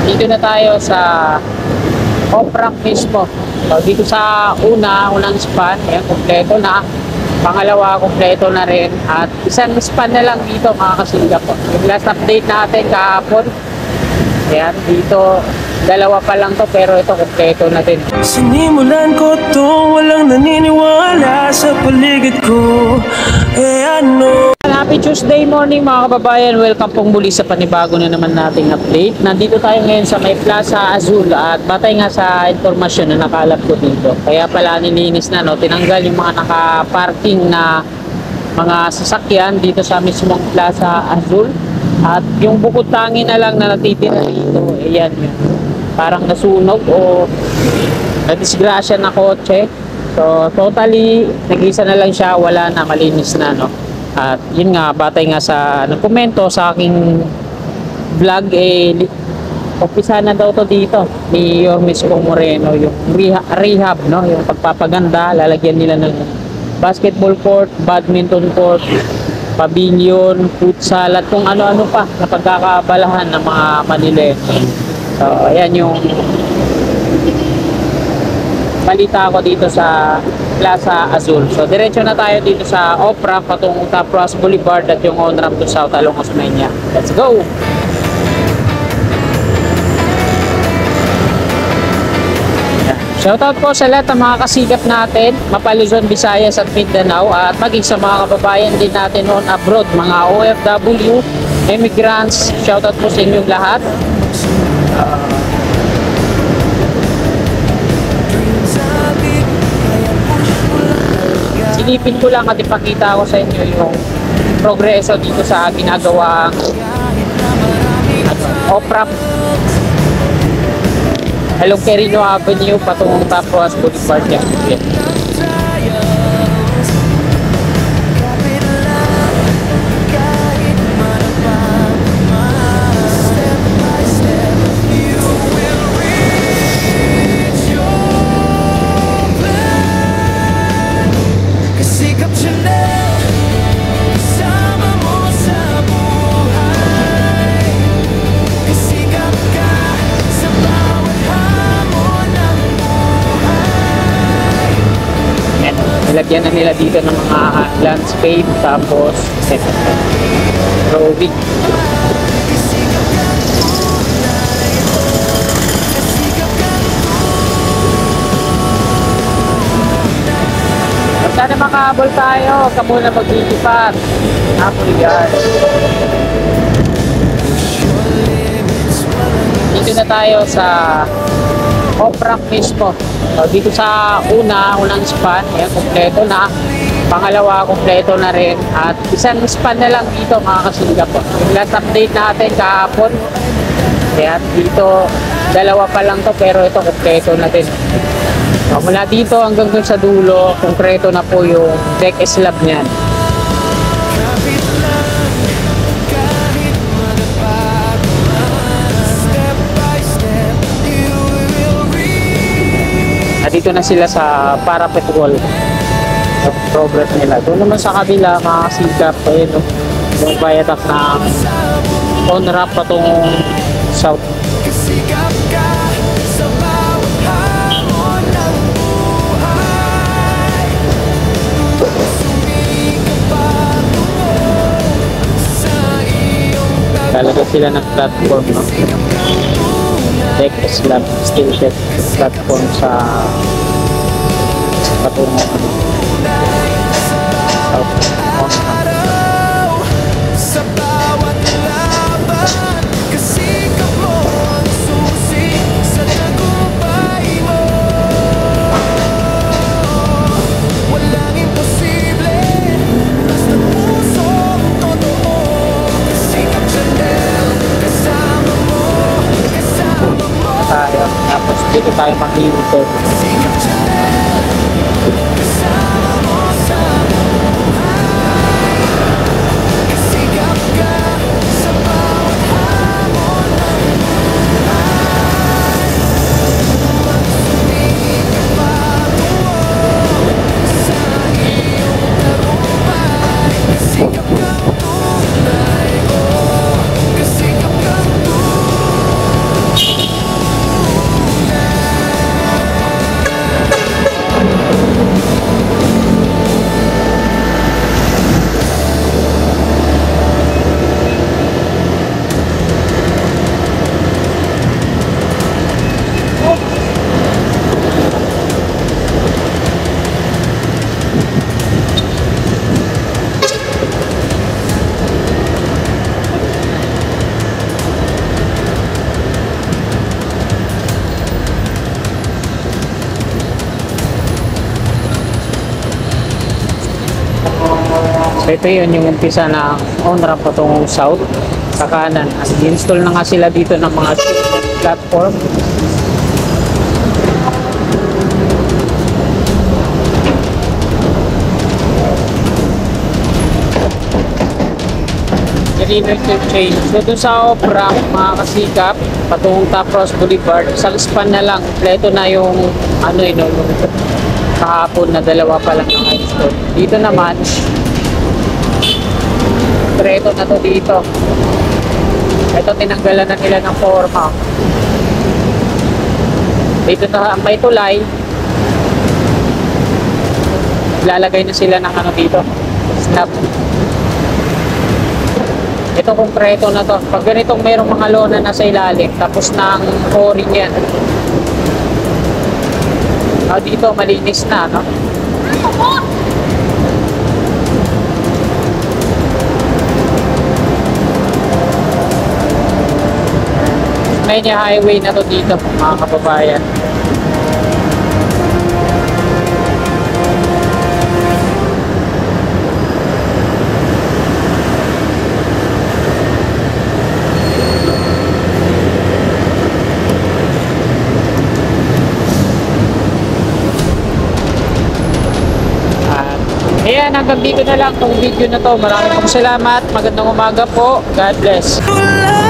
Dito na tayo sa off-ramp mismo. So, dito sa unang span, ayan, kompleto na. Pangalawa, kompleto na rin. At isang span na lang dito, mga kasilga po. Yung last update natin kahapon, ayan, dito, dalawa pa lang to, pero ito kompleto na din. Sinimulan ko to, walang naniniwala sa paligid ko. Ano? Happy Tuesday morning mga kababayan. Welcome pong muli sa panibago na naman nating update. Nandito tayo ngayon sa may Plaza Azul at batay nga sa informasyon na nakalap ko dito. Kaya pala nilinis na, no? Tinanggal yung mga naka-parking na mga sasakyan dito sa mismong Plaza Azul. At yung bukod tangi na lang na natitira dito, ayan yun. Parang nasunog o nadisgrasya na kotse. So totally, nag-isa na lang siya, wala na, malinis na, no? At yun nga, batay nga sa nagkomento sa aking vlog, umpisa na daw to dito ni Yormes Moreno, yung rehab, no? Yung pagpapaganda, lalagyan nila ng basketball court, badminton court, pavilion, futsal, at kung ano-ano pa na pagkakabalahan ng mga Manileño. So ayan yung balita ko dito sa Plaza Azul. So diretso na tayo dito sa off-ramp patungong Top Ross Boulevard at yung on-ramp to South along Osmeña. Let's go! Shoutout po sa lahat ng mga kasigap natin, Mapa-Luzon, Visayas at Mindanao, at maging sa mga kababayan din natin on abroad, mga OFW, immigrants. Shoutout po sa inyong lahat. Silipin ko lang at ipakita ko sa inyo yung progreso dito sa ginagawang off-ramp along Quirino Avenue patungong Top Ross Boulevard. Lagyan na nila dito ng mga landscape, tapos drawing. Sana makahabol tayo, huwag ka muna maglilipat. Habol yan. Dito na tayo sa off-ramp mismo. So, dito sa unang span, ayan, kompleto na. Pangalawa, kompleto na rin. At isang span na lang dito, mga kasilga po. Yung last update natin kahapon, ayan, dito, dalawa pa lang to, pero ito kompleto na din. So, mula dito hanggang dun sa dulo, konkreto na po yung deck slab niyan. Dito na sila sa parapet wall. So, progress nila. Doon naman sa kabila, mga kasigap, ayun, yung viaduct na on-ramp patungong south. Talaga sila ng platform, no? Deck slab, steel deck platform sa patungong south. Tapos dito tayo mag-iikot. Ito yun yung umpisa na on-ramp patungong south sa kanan. At install na nga sila dito ng mga platform. River change. So dun sa off-ramp, mga kasikap, patungong Top Ross Boulevard, sa span na lang, kompleto na yung ano yun, yung kahapon na dalawa pa lang ang install. Dito naman, kompleto na to dito. Ito, tinanggalan na nila ng forma. Dito na may tulay. Lalagay na sila ng ano dito, snap. Ito konkreto na to. Pag ganitong mayroong mga lona na sa ilalim, tapos ng pouring yan. Dito malinis na, no? May highway na to dito, mga kababayan. Ayan, hanggang dito na lang itong video na to. Maraming salamat. Magandang umaga po. God bless. Wala